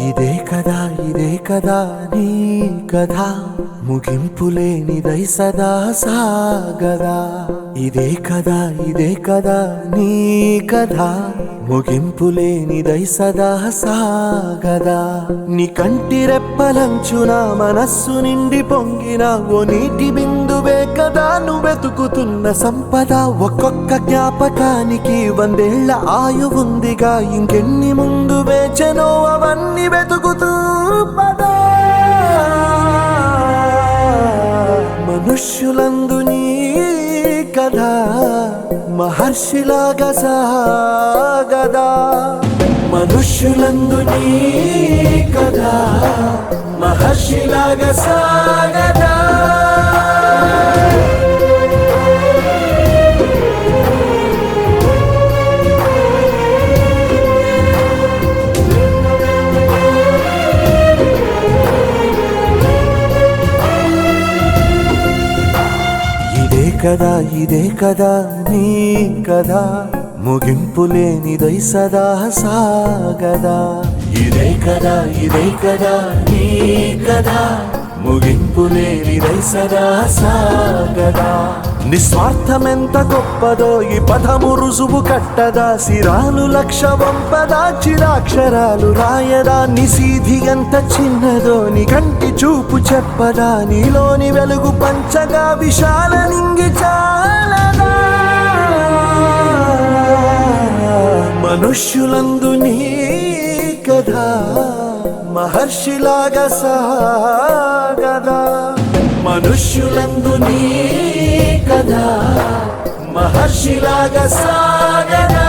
ఇదే కదా నీ కథ ముగింపులేనిదై సదా సాగదా. ఇదే కదా నీ కథ ముగింపులేనిదై సదా సాగదా. నీ కంటి రెప్పలంచున మనస్సు నిండి పొంగిన ఓ నీటి బిందువే కదా నువ్వెతుకుతున్న సంపద. ఒక్కొక్క జ్ఞాపకానికి 100 ఏళ్ల ఆయువుందిగా, ఇంకెన్ని ముందు వేచనో అవన్నీ వెతుకుతూ పదా. మనుష్యులందు నీ కథ మహర్షిలాగా సాగదా. మనుష్యులందు నీ కథ మహర్షిలాగా సాగదా. ఇదే కదా నీ కథ ముగింపులేనిదై సదా సాగదా. ఇదే కదా నీ కథ ముగింపులేనిదై సదా సాగదా. నిస్వార్థమెంత గొప్పదో ఈ పదము రుజువు కట్టదా. సిరాలు 1,00,000 వంపదా, చిరాక్షరాలు రాయదా. నిశీధి ఎంత చిన్నదో నీ కంటి చూపు చెప్పదా. నీలోని వెలుగు పంచగా విశాల నింగి చాలదా. మనుష్యులందు నీ కథ మహర్షిలాగా సాగదా. మనుష్యులందు నీ కథ మహర్షిలాగా సాగదా.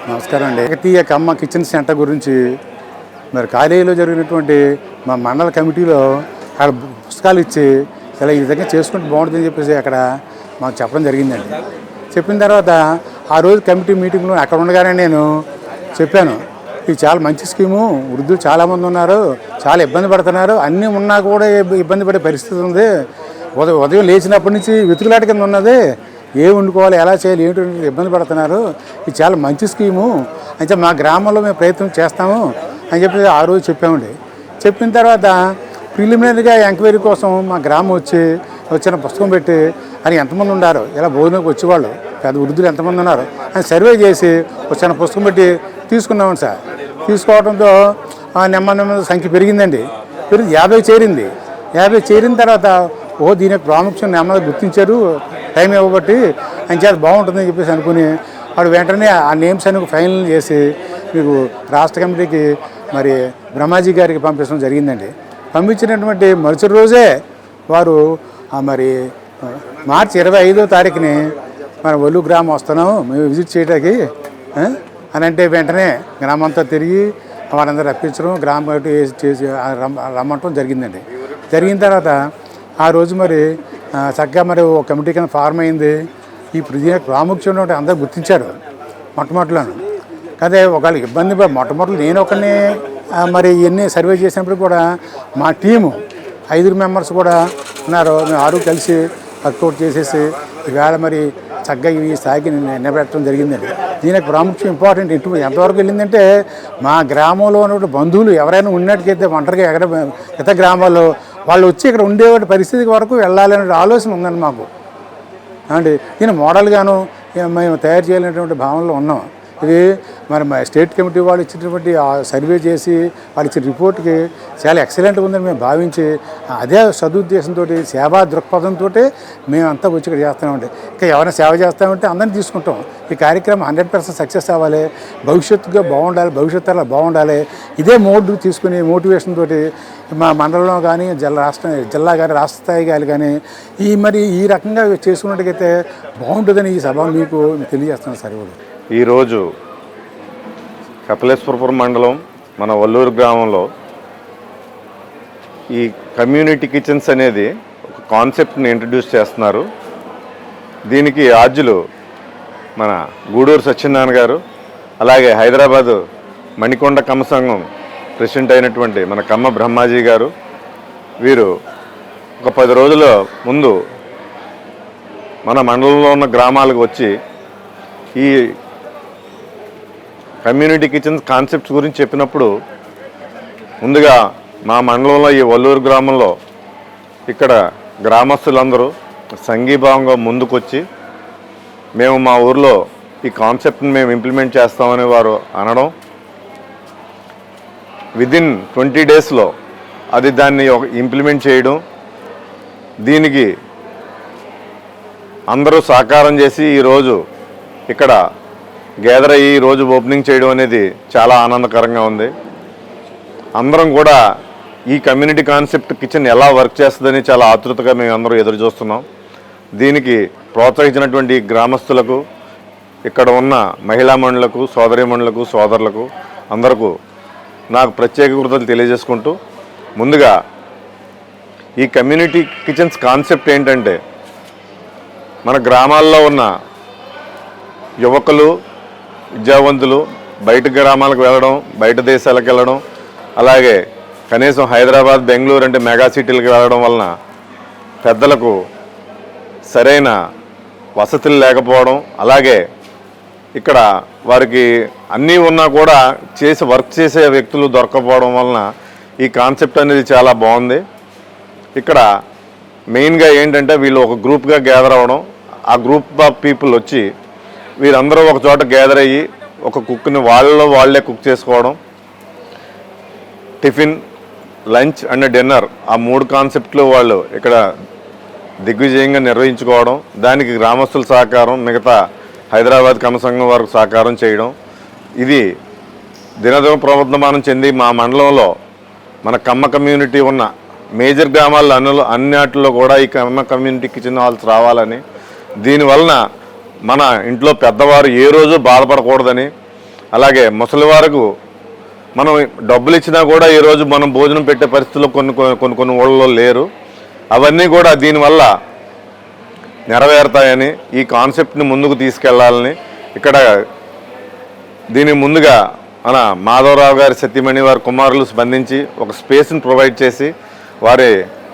నమస్కారం అండి. కాకతీయ కమ్మ కిచెన్ సెంటర్ గురించి మరి కాలేజీలో జరిగినటువంటి మా మండల కమిటీలో అక్కడ పుస్తకాలు ఇచ్చి ఇలా ఈ విధంగా చేసుకుంటే బాగుంటుందని చెప్పేసి అక్కడ మాకు చెప్పడం జరిగిందండి. చెప్పిన తర్వాత ఆ రోజు కమిటీ మీటింగ్లో అక్కడ ఉండగానే నేను చెప్పాను, ఇది చాలా మంచి స్కీము, వృద్ధులు చాలామంది ఉన్నారు, చాలా ఇబ్బంది పడుతున్నారు, అన్నీ ఉన్నా కూడా ఇబ్బంది పడే పరిస్థితి ఉంది, ఉదయం లేచినప్పటి నుంచి వెతుకులాట కింద ఉన్నది, ఏ వండుకోవాలి ఎలా చేయాలి ఏంటి ఇబ్బంది పడుతున్నారు, ఇది చాలా మంచి స్కీము అయితే మా గ్రామంలో మేము ప్రయత్నం చేస్తాము అని చెప్పి ఆ రోజు చెప్పామండి. చెప్పిన తర్వాత ప్రిలిమినరీగా ఎంక్వైరీ కోసం మా గ్రామం వచ్చిన పుస్తకం పెట్టి అని ఎంతమంది ఉన్నారు, ఇలా భోజనంకి వచ్చేవాళ్ళు పెద్ద వృద్ధులు ఎంతమంది ఉన్నారు అని సర్వే చేసి వచ్చిన పుస్తకం పెట్టి తీసుకున్నామండి సార్. తీసుకోవడంతో నెమ్మది సంఖ్య పెరిగిందండి. 50 చేరింది. 50 చేరిన తర్వాత దీని యొక్క ప్రాముఖ్యం నెమ్మది గుర్తించారు, టైం ఇవ్వబట్టి అని చేత బాగుంటుందని చెప్పేసి అనుకుని వాడు వెంటనే ఆ నేమ్స్ అని ఫైనల్ చేసి మీకు రాష్ట్ర కమిటీకి మరి బ్రహ్మాజీ గారికి పంపించడం జరిగిందండి. పంపించినటువంటి మరుసటి రోజే వారు మరి మార్చి 25వ తారీఖుని మన ఒల్లు గ్రామం వస్తున్నాము మేము విజిట్ చేయడానికి అని అంటే వెంటనే గ్రామంతా తిరిగి వారందరూ రప్పించడం గ్రామ కమిటీ చేసి రమ్మటం జరిగిందండి. జరిగిన తర్వాత ఆ రోజు మరి చక్కగా మరి ఒక కమిటీ కింద ఫార్మ్ అయింది. ఇప్పుడు దీనికి ప్రాముఖ్యం అందరూ గుర్తించారు మొట్టమొదటిలోను. అదే ఒకవేళ ఇబ్బంది మొట్టమొదటి నేను ఒకరిని మరి ఇవన్నీ సర్వే చేసినప్పుడు కూడా మా టీము 5 మెంబర్స్ కూడా ఉన్నారు. మేము 6 కలిసి వర్కౌట్ చేసేసి ఈవేళ మరి చక్కగా ఈ స్థాయికి నిలబెట్టడం జరిగిందండి. దీనికి ప్రాముఖ్యం ఇంపార్టెంట్ ఎంతవరకు వెళ్ళిందంటే మా గ్రామంలో ఉన్నటువంటి బంధువులు ఎవరైనా ఉన్నట్టుకైతే ఒంటరిగా ఇతర గ్రామాల్లో వాళ్ళు వచ్చి ఇక్కడ ఉండేవాటి పరిస్థితి వరకు వెళ్ళాలనే ఆలోచన ఉందండి మాకు అండి. దీని మోడల్గాను మేము తయారు చేయాలనేటువంటి భావనలో ఉన్నాం. ఇది మరి మా స్టేట్ కమిటీ వాళ్ళు ఇచ్చినటువంటి ఆ సర్వే చేసి వాళ్ళు ఇచ్చిన రిపోర్ట్కి చాలా ఎక్సలెంట్గా ఉందని మేము భావించి అదే సదుద్దేశంతో సేవా దృక్పథంతో మేమంతా వచ్చి ఇక్కడ చేస్తామండి. ఇంకా ఎవరైనా సేవ చేస్తామంటే అందరినీ తీసుకుంటాం. ఈ కార్యక్రమం 100% సక్సెస్ అవ్వాలి, భవిష్యత్తుగా బాగుండాలి, భవిష్యత్తు అలా బాగుండాలి. ఇదే మోడ్ తీసుకుని మోటివేషన్ తోటి మా మండలంలో కానీ జిల్లా కానీ రాష్ట్ర స్థాయి కానీ ఈ రకంగా చేసుకున్నట్టుగైతే బాగుంటుందని ఈ సభ మీకు తెలియజేస్తున్నాను సార్. ఈరోజు కపిలేశ్వరపురం మండలం మన వల్లూరు గ్రామంలో ఈ కమ్యూనిటీ కిచెన్స్ అనేది ఒక కాన్సెప్ట్ని ఇంట్రడ్యూస్ చేస్తున్నారు. దీనికి ఆద్యులు మన గూడూరు సత్యనారాయణ గారు, అలాగే హైదరాబాదు మణికొండ కమ్మ సంఘం ప్రెసిడెంట్ అయినటువంటి మన కమ్మ బ్రహ్మాజీ గారు, వీరు ఒక 10 రోజుల ముందు మన మండలంలో ఉన్న గ్రామాలకు వచ్చి ఈ కమ్యూనిటీ కిచెన్స్ కాన్సెప్ట్స్ గురించి చెప్పినప్పుడు ముందుగా మా మండలంలో ఈ వల్లూరు గ్రామంలో ఇక్కడ గ్రామస్తులందరూ సంఘీభావంగా ముందుకొచ్చి మేము మా ఊర్లో ఈ కాన్సెప్ట్ని మేము ఇంప్లిమెంట్ చేస్తామని వారు అనడం, విదిన్ 20 డేస్లో అది దాన్ని ఇంప్లిమెంట్ చేయడం, దీనికి అందరూ సహకారం చేసి ఈరోజు ఇక్కడ గ్యాదర్ అయ్యి ఈరోజు ఓపెనింగ్ చేయడం అనేది చాలా ఆనందకరంగా ఉంది. అందరం కూడా ఈ కమ్యూనిటీ కాన్సెప్ట్ కిచెన్ ఎలా వర్క్ చేస్తుందని చాలా ఆతృతగా మేము అందరూ ఎదురు చూస్తున్నాం. దీనికి ప్రోత్సహించినటువంటి గ్రామస్తులకు, ఇక్కడ ఉన్న మహిళా మండళ్లకు, సోదరీమణులకు, సోదరులకు అందరికీ నాకు ప్రత్యేక కృతజ్ఞతలు తెలియజేసుకుంటూ, ముందుగా ఈ కమ్యూనిటీ కిచెన్స్ కాన్సెప్ట్ ఏంటంటే మన గ్రామాల్లో ఉన్న యువకులు, విద్యావంతులు బయట గ్రామాలకు వెళ్ళడం, బయట దేశాలకు వెళ్ళడం, అలాగే కనీసం హైదరాబాద్, బెంగళూరు అంటే మెగా సిటీలకు వెళ్ళడం వలన పెద్దలకు సరైన వసతులు లేకపోవడం, అలాగే ఇక్కడ వారికి అన్నీ ఉన్నా కూడా వర్క్ చేసే వ్యక్తులు దొరకపోవడం వలన ఈ కాన్సెప్ట్ అనేది చాలా బాగుంది. ఇక్కడ మెయిన్గా ఏంటంటే వీళ్ళు ఒక గ్రూప్గా గ్యాదర్ అవ్వడం, ఆ గ్రూప్ ఆఫ్ పీపుల్ వచ్చి వీరందరూ ఒక చోట గ్యాదర్ అయ్యి ఒక కుక్ని వాళ్ళే కుక్ చేసుకోవడం, టిఫిన్, లంచ్ అండ్ డిన్నర్ ఆ 3 కాన్సెప్ట్లు వాళ్ళు ఇక్కడ దిగ్విజయంగా నిర్వహించుకోవడం, దానికి గ్రామస్తుల సహకారం, మిగతా హైదరాబాద్ కమ్మ సంఘం వారికి సహకారం చేయడం, ఇది దినదిన ప్రవర్ధమానం చెంది మా మండలంలో మన కమ్మ కమ్యూనిటీ ఉన్న మేజర్ గ్రామాల్లో అన్నిటిలో కూడా ఈ కమ్మ కమ్యూనిటీ కిచెన్ హాల్స్ రావాలని, దీనివలన మన ఇంట్లో పెద్దవారు ఏ రోజు బాధపడకూడదని, అలాగే ముసలివారికి మనం డబ్బులు ఇచ్చినా కూడా ఈరోజు మనం భోజనం పెట్టే పరిస్థితుల్లో కొన్ని ఊళ్ళలో లేరు, అవన్నీ కూడా దీనివల్ల నెరవేరుతాయని, ఈ కాన్సెప్ట్ని ముందుకు తీసుకెళ్లాలని ఇక్కడ దీని ముందుగా మన మాధవరావు గారి సతీమణి వారి కుమారులు స్పందించి ఒక స్పేస్ని ప్రొవైడ్ చేసి వారి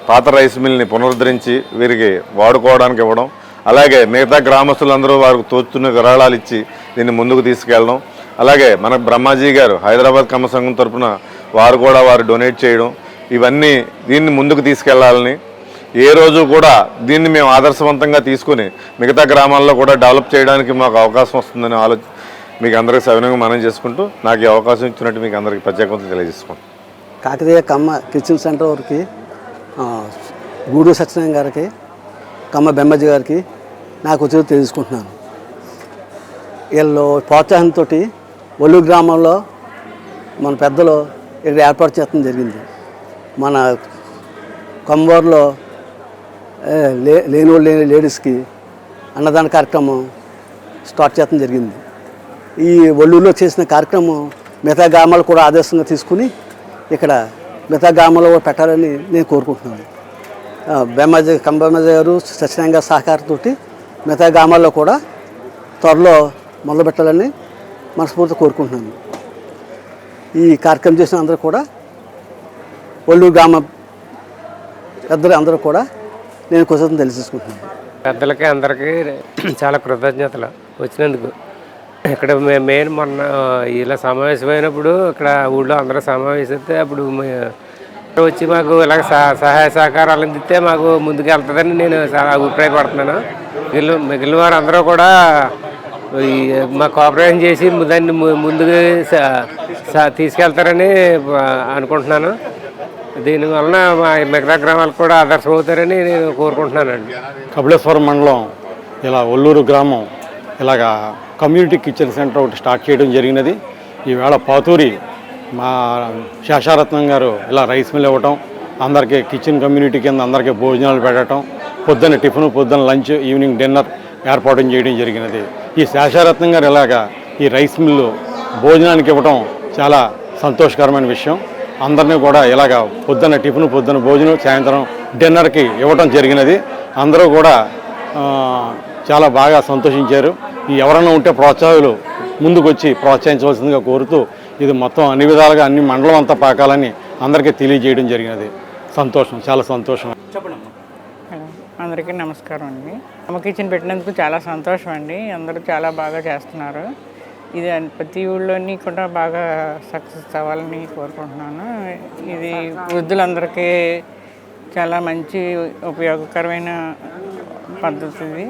పాత రైస్ మిల్ని పునరుద్ధరించి వీరికి వాడుకోవడానికి ఇవ్వడం, అలాగే మిగతా గ్రామస్తులందరూ వారికి తోచుతున్న విరాళాలు ఇచ్చి దీన్ని ముందుకు తీసుకెళ్ళడం, అలాగే మన బ్రహ్మాజీ గారు హైదరాబాద్ కమ్మ సంఘం తరఫున వారు డొనేట్ చేయడం, ఇవన్నీ దీన్ని ముందుకు తీసుకెళ్లాలని, ఏ రోజు కూడా దీన్ని మేము ఆదర్శవంతంగా తీసుకుని మిగతా గ్రామాల్లో కూడా డెవలప్ చేయడానికి మాకు అవకాశం వస్తుందని మీకు అందరికీ సవినంగా మనం చేసుకుంటూ నాకు ఈ అవకాశం ఇచ్చినట్టు మీకు అందరికీ ప్రత్యేకంగా తెలియజేసుకుంటాం. కాకతీయ కమ్మ కిచెన్ సెంటర్ వారికి, గూడూరు సత్యనారాయణ గారికి, కమ్మ బెమ్మజ్జి గారికి నాకు వచ్చి తెలుసుకుంటున్నాను. వీళ్ళు ప్రోత్సాహంతో వల్లూరు గ్రామంలో మన పెద్దలు ఇక్కడ ఏర్పాటు చేయడం జరిగింది. మన కమ్మవారిలో లేని లేడీస్కి అన్నదాన కార్యక్రమం స్టార్ట్ చేయడం జరిగింది. ఈ వల్లూరులో చేసిన కార్యక్రమం మిగతా గ్రామాలు కూడా ఆదర్శంగా తీసుకుని ఇక్కడ మిగతా గ్రామాల్లో పెట్టాలని నేను కోరుకుంటున్నాను. బెమ్మజ్జి గారు, సత్యనారాయణ గారి సహకారంతో మిగతా గ్రామాల్లో కూడా త్వరలో మొదలుపెట్టాలని మనస్ఫూర్తిగా కోరుకుంటున్నాను. ఈ కార్యక్రమం చేసిన అందరూ కూడా వల్లూరు గ్రామ పెద్దలు అందరూ కూడా నేను కొంచెం తెలిసేసుకుంటున్నాను. పెద్దలకి అందరికీ చాలా కృతజ్ఞతలు వచ్చినందుకు. ఇక్కడ మెయిన్ మొన్న ఇలా సమావేశమైనప్పుడు ఇక్కడ ఊళ్ళో అందరూ సమావేశిస్తే అప్పుడు వచ్చి మాకు ఇలాగ సహాయ సహకారాలు అందిస్తే మాకు ముందుకు వెళ్తుందని నేను చాలా అభిప్రాయపడుతున్నాను. మిగిలిన వారు అందరూ కూడా మా కోఆపరేషన్ చేసి దాన్ని ముందుకు తీసుకెళ్తారని అనుకుంటున్నాను. దీనివలన మా మిగతా గ్రామాలకు కూడా ఆదర్శం అవుతారని నేను కోరుకుంటున్నానండి. కపిలేశ్వరం మండలం ఇలా ఒల్లూరు గ్రామం ఇలాగా కమ్యూనిటీ కిచెన్ సెంటర్ ఒకటి స్టార్ట్ చేయడం జరిగినది. ఈవేళ పాతూరి మా శేషారత్నం గారు ఇలా రైస్ మిల్ ఇవ్వటం, అందరికీ కిచెన్ కమ్యూనిటీ కింద అందరికీ భోజనాలు పెట్టడం, పొద్దున్న టిఫిన్, పొద్దున్న లంచ్, ఈవినింగ్ డిన్నర్ ఏర్పాటు చేయడం జరిగినది. ఈ శేషారత్నం గారు ఇలాగా ఈ రైస్ మిల్లు భోజనానికి ఇవ్వటం చాలా సంతోషకరమైన విషయం. అందరినీ కూడా ఇలాగ పొద్దున్న టిఫిన్, పొద్దున్న భోజనం, సాయంత్రం డిన్నర్కి ఇవ్వటం జరిగినది. అందరూ కూడా చాలా బాగా సంతోషించారు. ఎవరైనా ఉంటే ప్రోత్సాహకులు ముందుకు వచ్చి ప్రోత్సహించవలసిందిగా కోరుతూ ఇది మొత్తం అన్ని విధాలుగా అన్ని మండలం అంతా పాకాలని అందరికీ తెలియజేయడం జరిగినది. సంతోషం, చాలా సంతోషం. అందరికీ నమస్కారం అండి. అమ్మ కిచెన్ పెట్టినందుకు చాలా సంతోషం అండి. అందరూ చాలా బాగా చేస్తున్నారు. ఇది ప్రతి ఊళ్ళోని కూడా బాగా సక్సెస్ అవ్వాలని కోరుకుంటున్నాను. ఇది వృద్ధులందరికీ చాలా మంచి ఉపయోగకరమైన పద్ధతి. ఇది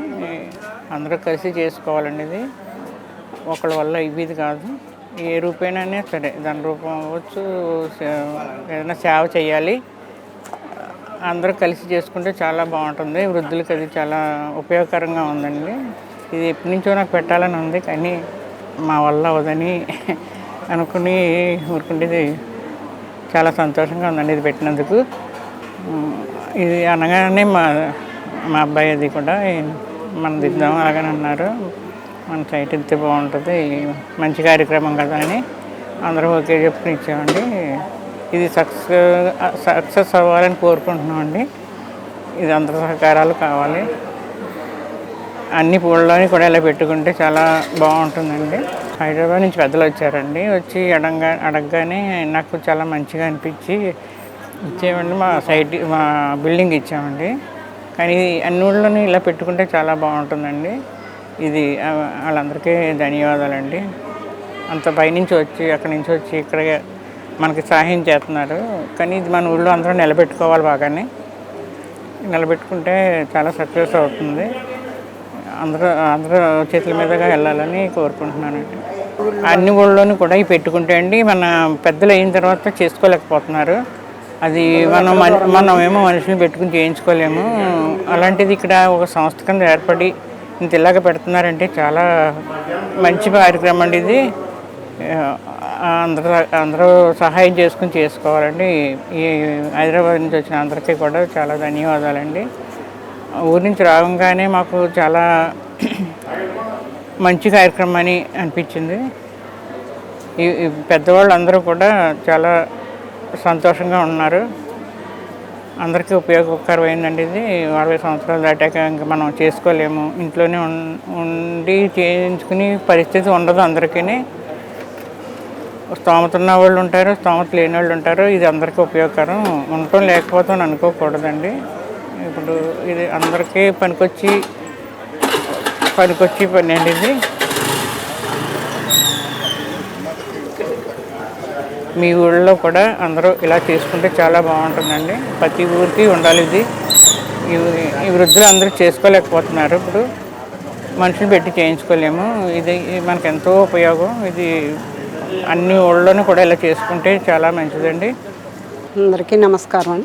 అందరూ కలిసి చేసుకోవాలండి. ఇది ఒకళ్ళ వల్ల ఇది కాదు. ఏ రూపేణనే సరే, దాని రూపం అవ్వచ్చు, ఏదైనా సేవ చేయాలి, అందరూ కలిసి చేసుకుంటే చాలా బాగుంటుంది. వృద్ధులకి అది చాలా ఉపయోగకరంగా ఉందండి. ఇది ఎప్పటి నుంచో నాకు పెట్టాలని ఉంది, కానీ మా వల్ల అవదని అనుకుని ఊరుకుంటేది. చాలా సంతోషంగా ఉందండి ఇది పెట్టినందుకు. ఇది అనగానే మా అబ్బాయి అది కూడా మనది ఇద్దాం అలాగని అన్నారు. మన సైట్ ఇస్తే బాగుంటుంది, మంచి కార్యక్రమం కదా అని అందరూ ఓకే చెప్పుకుని ఇచ్చామండి. ఇది సక్సెస్ అవ్వాలని కోరుకుంటున్నామండి. ఇది అందరి సహకారాలు కావాలి. అన్ని పూలలోని కూడా ఇలా పెట్టుకుంటే చాలా బాగుంటుందండి. హైదరాబాద్ నుంచి పెద్దలు వచ్చారండి. వచ్చి అడగగానే నాకు చాలా మంచిగా అనిపించి ఇచ్చేమండి. మా బిల్డింగ్ ఇచ్చామండి. కానీ అన్ని ఊళ్ళోని ఇలా పెట్టుకుంటే చాలా బాగుంటుందండి. ఇది వాళ్ళందరికీ ధన్యవాదాలండి. అంత పైనుంచి వచ్చి అక్కడి నుంచి వచ్చి ఇక్కడ మనకి సహాయం చేస్తున్నారు. కానీ ఇది మన ఊళ్ళో అందరూ నిలబెట్టుకోవాలి. బాగానే నిలబెట్టుకుంటే చాలా సక్సెస్ అవుతుంది. అందరూ చేతుల మీదుగా వెళ్ళాలని కోరుకుంటున్నానండి. అన్ని ఊళ్ళోనూ కూడా ఇవి పెట్టుకుంటే అండి మన పెద్దలు అయిన తర్వాత చేసుకోలేకపోతున్నారు. అది మనమేమో మనుషులు పెట్టుకుని చేయించుకోలేము. అలాంటిది ఇక్కడ ఒక సంస్థ కింద ఏర్పడి ఇంత ఇలాగ పెడుతున్నారంటే చాలా మంచి కార్యక్రమం అండి ఇది. అందరూ సహాయం చేసుకుని చేసుకోవాలండి. ఈ హైదరాబాద్ నుంచి వచ్చిన అందరికీ కూడా చాలా ధన్యవాదాలండి. ఊరి నుంచి రాగానే మాకు చాలా మంచి కార్యక్రమం అని అనిపించింది. ఈ పెద్దవాళ్ళు అందరూ కూడా చాలా సంతోషంగా ఉన్నారు. అందరికీ ఉపయోగకరమైందండి ఇది. 40 సంవత్సరాలు దాటాక ఇంకా మనం చేసుకోలేము. ఇంట్లోనే ఉండి చేయించుకునే పరిస్థితి ఉండదు అందరికీ. స్తోమత ఉన్న వాళ్ళు ఉంటారు, స్తోమత లేని వాళ్ళు ఉంటారు. ఇది అందరికీ ఉపయోగకరం. ఉండటం లేకపోతే అనుకోకూడదండి. ఇప్పుడు ఇది అందరికీ పనికొచ్చి పని అండి ఇది. మీ ఊళ్ళో కూడా అందరూ ఇలా చేసుకుంటే చాలా బాగుంటుందండి. ప్రతి ఊరికి ఉండాలి ఇది. ఈ వృద్ధులు అందరూ చేసుకోలేకపోతున్నారు. ఇప్పుడు మనుషులు పెట్టి చేయించుకోలేము. ఇది మనకు ఎంతో ఉపయోగం. ఇది అన్ని ఊళ్ళోనూ కూడా ఇలా చేసుకుంటే చాలా మంచిదండి. అందరికీ నమస్కారం.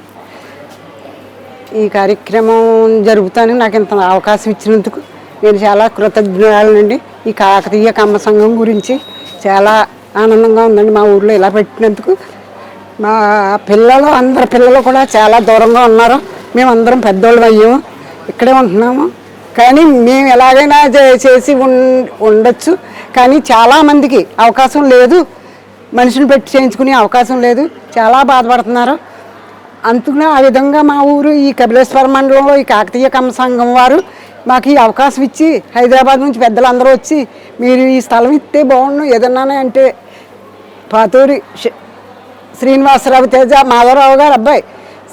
ఈ కార్యక్రమం జరుపుతానికి నాకు ఇంత అవకాశం ఇచ్చినందుకు నేను చాలా కృతజ్ఞురాలండి. ఈ కాకతీయ కమ్మ సంఘం గురించి చాలా ఆనందంగా ఉందండి. మా ఊర్లో ఇలా పెట్టినందుకు మా అందరి పిల్లలు కూడా చాలా దూరంగా ఉన్నారు. మేమందరం పెద్దోళ్ళు అయ్యాము, ఇక్కడే ఉంటున్నాము. కానీ మేము ఎలాగైనా చేసి ఉండొచ్చు. కానీ చాలామందికి అవకాశం లేదు, మనుషుని పెట్టి చేయించుకునే అవకాశం లేదు. చాలా బాధపడుతున్నారు. అందుకనే ఆ విధంగా మా ఊరు ఈ కపిలేశ్వర మండలంలో ఈ కాకతీయ కమ్మ సంఘం వారు మాకు ఈ అవకాశం ఇచ్చి హైదరాబాద్ నుంచి పెద్దలందరూ వచ్చి మీరు ఈ స్థలం ఇస్తే బాగుండు ఏదన్నా అంటే పాతూరి శ్రీనివాస రవితేజ మాధవరావు గారు అబ్బాయి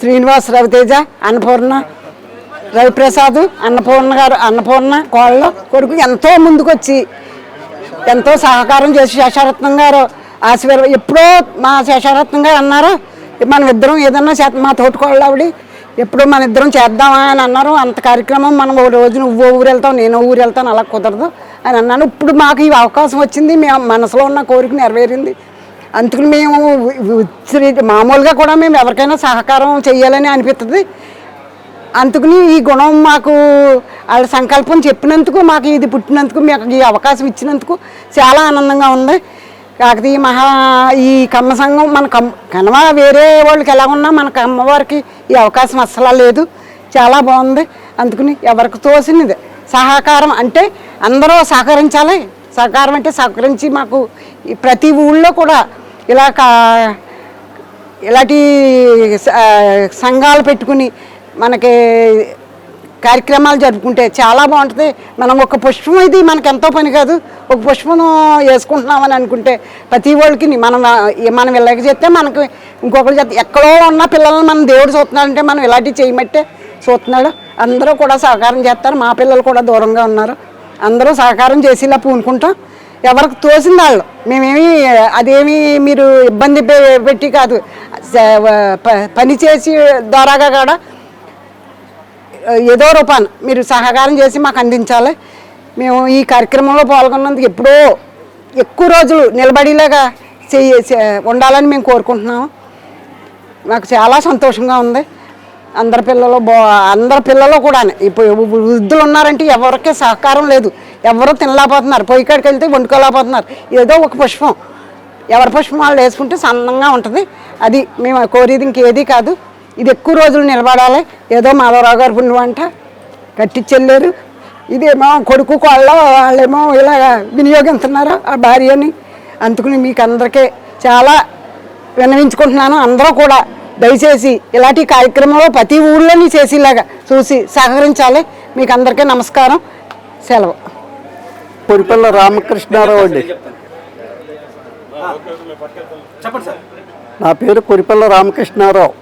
శ్రీనివాస రవితేజ, అన్నపూర్ణ రవిప్రసాద్, అన్నపూర్ణ కోళ్ళ కొడుకు ఎంతో ముందుకొచ్చి ఎంతో సహకారం చేసి శేషారత్నం గారు ఎప్పుడో మా శేషారత్నం గారు అన్నారు మనం ఇద్దరం ఏదన్నా మా తోటికోళ్ళ ఆవిడ ఎప్పుడో మన ఇద్దరం చేద్దామా అని అన్నారు. అంత కార్యక్రమం మనం ఓ రోజు నువ్వు ఊరు వెళ్తావు నేను ఊరు వెళ్తాను అలా కుదరదు. అని అన్నాను. ఇప్పుడు మాకు ఈ అవకాశం వచ్చింది, మేము మనసులో ఉన్న కోరిక నెరవేరింది. అందుకని మేము మామూలుగా కూడా మేము ఎవరికైనా సహకారం చేయాలని అనిపిస్తుంది. అందుకని ఈ గుణం మాకు వాళ్ళ సంకల్పం చెప్పినందుకు, మాకు ఇది పుట్టినందుకు, మాకు ఈ అవకాశం ఇచ్చినందుకు చాలా ఆనందంగా ఉంది. కాకపోతే ఈ కమ్మ సంఘం మన కనవ వేరే వాళ్ళకి ఎలా ఉన్నా మన కమ్మవారికి ఈ అవకాశం అస్సలు లేదు. చాలా బాగుంది. అందుకని ఎవరికి తోసినది సహకారం అంటే అందరూ సహకరించాలి. సహకారం అంటే సహకరించి మాకు ప్రతి ఊళ్ళో కూడా ఇలాంటి సంఘాలు పెట్టుకుని మనకి కార్యక్రమాలు జరుపుకుంటే చాలా బాగుంటుంది. మనం ఒక పుష్పం ఇది మనకు ఎంతో పని కాదు. ఒక పుష్పం వేసుకుంటున్నామని అనుకుంటే ప్రతి వాళ్ళకి మనం ఇలాగ చేస్తే మనకి ఇంకొకరు చేస్తే ఎక్కడో ఉన్న పిల్లల్ని మనం దేవుడు చూస్తున్నాడంటే మనం ఇలాంటివి చేయమట్టే చూస్తున్నాడు. అందరూ కూడా సహకారం చేస్తారు. మా పిల్లలు కూడా దూరంగా ఉన్నారు. అందరూ సహకారం చేసేలా పూనుకుంటాం. ఎవరికి తోసిన వాళ్ళు మేమేమి అదేమి మీరు ఇబ్బంది పెట్టి కాదు, పని చేసి ద్వారాగా కూడా ఏదో రూపాన్ని మీరు సహకారం చేసి మాకు అందించాలి. మేము ఈ కార్యక్రమంలో పాల్గొన్నందుకు ఎప్పుడో ఎక్కువ రోజులు నిలబడేలాగా ఉండాలని మేము కోరుకుంటున్నాము. నాకు చాలా సంతోషంగా ఉంది. అందరి పిల్లలు కూడా ఇప్పుడు వృద్ధులు ఉన్నారంటే ఎవరికీ సహకారం లేదు. ఎవరో తినలేకపోతున్నారు, పొయ్యి కాడికి వెళ్తే వండుకోలేకపోతున్నారు. ఏదో ఒక పుష్పం ఎవరి పుష్పం వాళ్ళు వేసుకుంటే సన్నంగా ఉంటుంది. అది మేము కోరేది ఇంకేది కాదు. ఇది ఎక్కువ రోజులు నిలబడాలి. ఏదో మాధవరావు గారు పుణ్యం అంట కట్టించెళ్ళారు. ఇదేమో కొడుకు వాళ్ళేమో ఇలా వినియోగిస్తున్నారు ఆ భార్యని. అందుకని మీకు అందరికీ చాలా విన్నవించుకుంటున్నాను. అందరూ కూడా దయచేసి ఇలాంటి కార్యక్రమంలో ప్రతి ఊళ్ళోని చేసేలాగా చూసి సహకరించాలి. మీకు అందరికీ నమస్కారం. సెలవు. కొరిపల్ల రామకృష్ణారావు అండి. నా పేరు కొరిపల్ల రామకృష్ణారావు.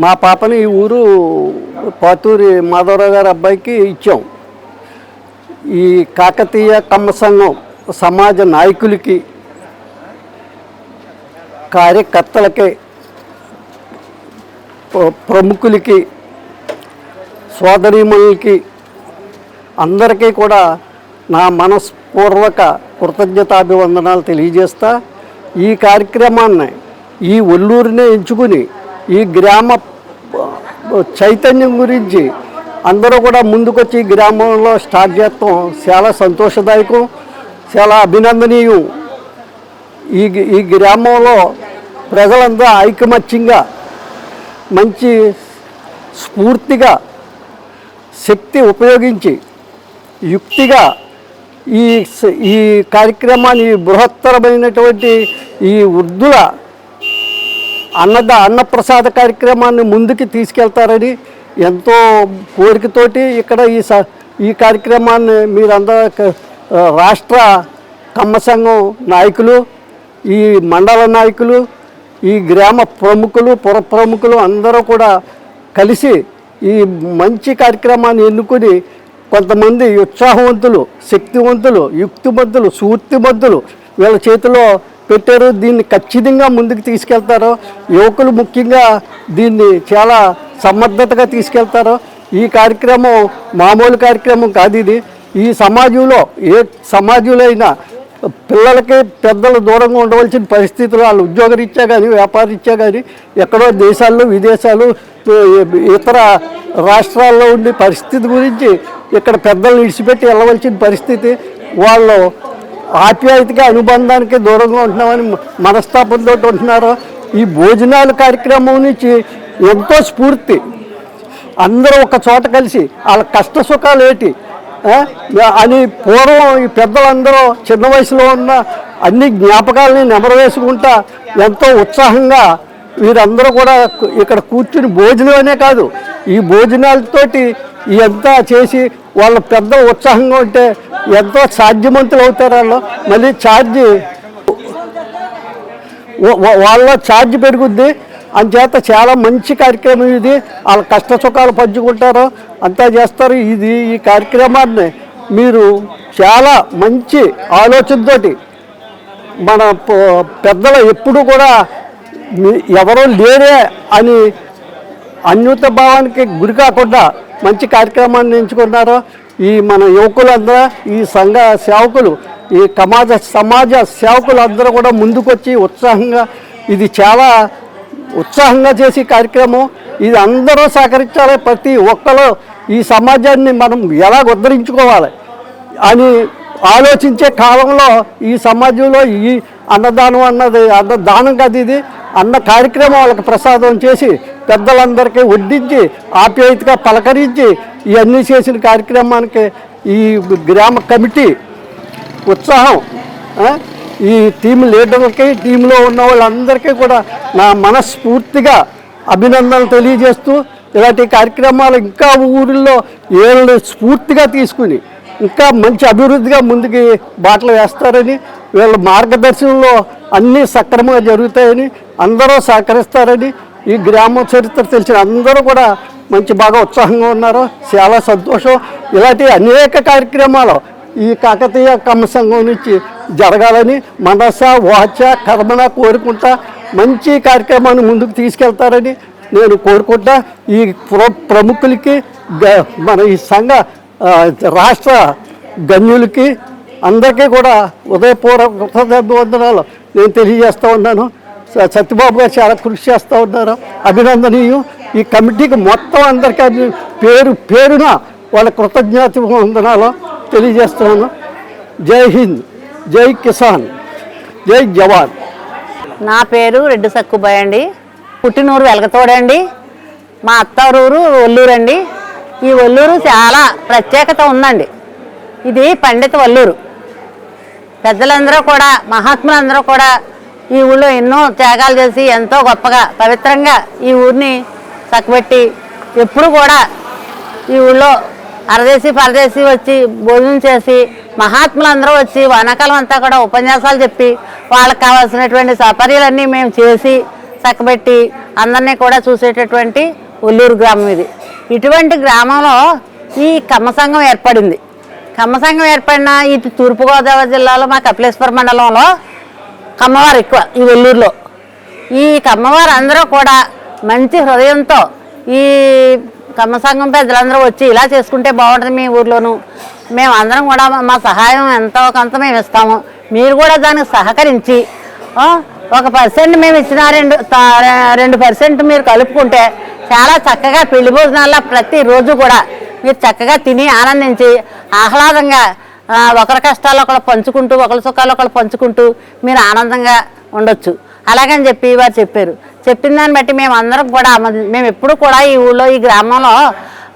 మా పాపని ఈ ఊరు పాతూరి మాధవరావు గారి అబ్బాయికి ఇచ్చాం. ఈ కాకతీయ కమ్మ సంఘం సమాజ నాయకులకి, కార్యకర్తలకి, ప్రముఖులకి, సోదరీమణులకి అందరికీ కూడా నా మనస్పూర్వక కృతజ్ఞతాభివందనాలు తెలియజేస్తా. ఈ కార్యక్రమాన్ని ఈ ఒల్లూరునే ఎంచుకుని ఈ గ్రామ చైతన్యం గురించి అందరూ కూడా ముందుకొచ్చి గ్రామంలో స్టార్ట్ చేస్తాం చాలా సంతోషదాయకం, చాలా అభినందనీయం. ఈ గ్రామంలో ప్రజలందరూ ఐకమత్యంగా మంచి స్ఫూర్తిగా శక్తి ఉపయోగించి యుక్తిగా ఈ కార్యక్రమాన్ని బృహత్తరమైనటువంటి ఈ వృద్ధుల అన్నప్రసాద కార్యక్రమాన్ని ముందుకు తీసుకెళ్తారని ఎంతో కోరికతోటి ఇక్కడ ఈ కార్యక్రమాన్ని మీరందరూ రాష్ట్ర కమ్మ సంఘం నాయకులు, ఈ మండల నాయకులు, ఈ గ్రామ ప్రముఖులు, పుర ప్రముఖులు అందరూ కూడా కలిసి ఈ మంచి కార్యక్రమాన్ని ఎన్నుకొని కొంతమంది ఉత్సాహవంతులు, శక్తివంతులు, యుక్తిమంతులు, స్ఫూర్తిమంతులు వీళ్ళ చేతిలో పెట్టారు. దీన్ని ఖచ్చితంగా ముందుకు తీసుకెళ్తారు. యువకులు ముఖ్యంగా దీన్ని చాలా సమర్థతగా తీసుకెళ్తారు. ఈ కార్యక్రమం మామూలు కార్యక్రమం కాదు. ఇది ఈ సమాజంలో ఏ సమాజంలో అయినా పిల్లలకి పెద్దలు దూరంగా ఉండవలసిన పరిస్థితులు వాళ్ళు ఉద్యోగరీత్యా కానీ వ్యాపారరీత్యా కానీ ఎక్కడో దేశాల్లో విదేశాలు ఇతర రాష్ట్రాల్లో ఉండే పరిస్థితి గురించి ఇక్కడ పెద్దలను విడిచిపెట్టి వెళ్ళవలసిన పరిస్థితి, వాళ్ళు ఆప్యాయతగా అనుబంధానికి దూరంగా ఉంటున్నామని మనస్తాపంతో ఉంటున్నారు. ఈ భోజనాల కార్యక్రమం నుంచి ఎంతో స్ఫూర్తి, అందరూ ఒక చోట కలిసి వాళ్ళ కష్ట సుఖాలు ఏంటి అని పూర్వం ఈ పెద్దలందరూ చిన్న వయసులో ఉన్న అన్ని జ్ఞాపకాలని నెమరవేసుకుంటా ఎంతో ఉత్సాహంగా వీరందరూ కూడా ఇక్కడ కూర్చుని భోజనమే కాదు ఈ భోజనాలతోటి ఇదంతా చేసి వాళ్ళ పెద్ద ఉత్సాహంగా ఉంటే ఎంతో సాధ్యవంతులు అవుతారు. వాళ్ళు మళ్ళీ వాళ్ళ ఛార్జ్ పెరుగుద్ది. అంచేత చాలా మంచి కార్యక్రమం ఇది. వాళ్ళ కష్ట సుఖాలు పంచుకుంటారు, అంతా చేస్తారు. ఈ కార్యక్రమాన్ని మీరు చాలా మంచి ఆలోచనతోటి మన పెద్దలు ఎప్పుడు కూడా ఎవరో లేరే అని అన్యూత భావానికి గురి కాకుండా మంచి కార్యక్రమాన్ని ఎంచుకున్నారు. ఈ మన యువకులందరూ ఈ సంఘ సేవకులు ఈ సమాజ సేవకులు అందరూ కూడా ముందుకొచ్చి ఉత్సాహంగా ఇది చాలా ఉత్సాహంగా చేసే కార్యక్రమం. ఇది అందరూ సహకరించాలి. ప్రతి ఒక్కరు ఈ సమాజాన్ని మనం ఎలా ఉద్ధరించుకోవాలి అని ఆలోచించే కాలంలో ఈ సమాజంలో ఈ అన్నదానం అన్నది అన్నదానం కాదు, ఇది అన్న కార్యక్రమం వాళ్ళకి ప్రసాదం చేసి పెద్దలందరికీ వడ్డించి ఆప్యాయతగా పలకరించి ఇవన్నీ చేసిన కార్యక్రమానికి ఈ గ్రామ కమిటీ ఉత్సాహం, ఈ టీం లీడర్లకి టీంలో ఉన్న వాళ్ళందరికీ కూడా నా మనస్ఫూర్తిగా అభినందనలు తెలియజేస్తూ ఇలాంటి కార్యక్రమాలు ఇంకా ఊరిలో వీళ్ళు స్ఫూర్తిగా తీసుకుని ఇంకా మంచి అభివృద్ధిగా ముందుకి బాటలు వేస్తారని, వీళ్ళ మార్గదర్శనంలో అన్నీ సక్రమంగా జరుగుతాయని, అందరూ సహకరిస్తారని, ఈ గ్రామం చరిత్ర తెలిసిన అందరూ కూడా మంచి బాగా ఉత్సాహంగా ఉన్నారు. చాలా సంతోషం. ఇలాంటి అనేక కార్యక్రమాలు ఈ కాకతీయ కమ్మ సంఘం నుంచి జరగాలని మనస వాచ కర్మన కోరుకుంటా మంచి కార్యక్రమాన్ని ముందుకు తీసుకెళ్తారని నేను కోరుకుంటా. ఈ ప్రముఖులకి మన ఈ సంఘ రాష్ట్ర గణ్యులకి అందరికీ కూడా ఉదయపూర్వక అభివందనాలు నేను తెలియజేస్తూ ఉన్నాను. సత్యబాబు గారు చాలా కృషి చేస్తూ ఉన్నారు, అభినందనీయం. ఈ కమిటీకి మొత్తం అందరికీ పేరున వాళ్ళ కృతజ్ఞతావందనాలు తెలియజేస్తున్నాను. జై హింద్, జై కిసాన్, జై జవాన్. నా పేరు రెడ్డి సక్కుబాయ్ అండి. పుట్టినూరు వెలగతోడండి. మా అత్తూరు ఒల్లూరు అండి. ఈ ఒల్లూరు చాలా ప్రత్యేకత ఉందండి. ఇది పండిత ఒల్లూరు. పెద్దలందరూ కూడా మహాత్ములందరూ కూడా ఈ ఊళ్ళో ఎన్నో త్యాగాలు చేసి ఎంతో గొప్పగా పవిత్రంగా ఈ ఊరిని చక్కబెట్టి ఎప్పుడు కూడా ఈ ఊళ్ళో అరదేశీ పరదేశీ వచ్చి భోజనం చేసి మహాత్ములందరూ వచ్చి వానాకాలం అంతా కూడా ఉపన్యాసాలు చెప్పి వాళ్ళకి కావాల్సినటువంటి సౌకర్యాలన్నీ మేము చేసి చక్కబెట్టి అందరినీ కూడా చూసేటటువంటి ఒల్లూరు గ్రామం ఇది. ఇటువంటి గ్రామంలో ఈ కమ్మ సంఘం ఏర్పడింది. కమ్మ సంఘం ఏర్పడిన ఇటు తూర్పుగోదావరి జిల్లాలో మా కపిలేశ్వర మండలంలో కమ్మవారు ఎక్కువ ఈ ఒల్లూరులో. ఈ కమ్మవారు అందరూ కూడా మంచి హృదయంతో ఈ కమ్మ సంఘం పెద్దలందరూ వచ్చి ఇలా చేసుకుంటే బాగుంటుంది మీ ఊర్లోనూ, మేము అందరం కూడా మా సహాయం ఎంతో కొంత మేము ఇస్తాము, మీరు కూడా దానికి సహకరించి 1% మేము ఇచ్చిన 2% మీరు కలుపుకుంటే చాలా చక్కగా పెళ్లి భోజనాల్లో ప్రతిరోజు కూడా మీరు చక్కగా తిని ఆనందించి ఆహ్లాదంగా ఒకరి కష్టాలు ఒకరు పంచుకుంటూ ఒకరి సుఖాలు ఒకరు పంచుకుంటూ మీరు ఆనందంగా ఉండొచ్చు అలాగని చెప్పి వారు చెప్పారు. చెప్పిన దాన్ని బట్టి మేము అందరం కూడా మేము ఎప్పుడు కూడా ఈ ఊళ్ళో ఈ గ్రామంలో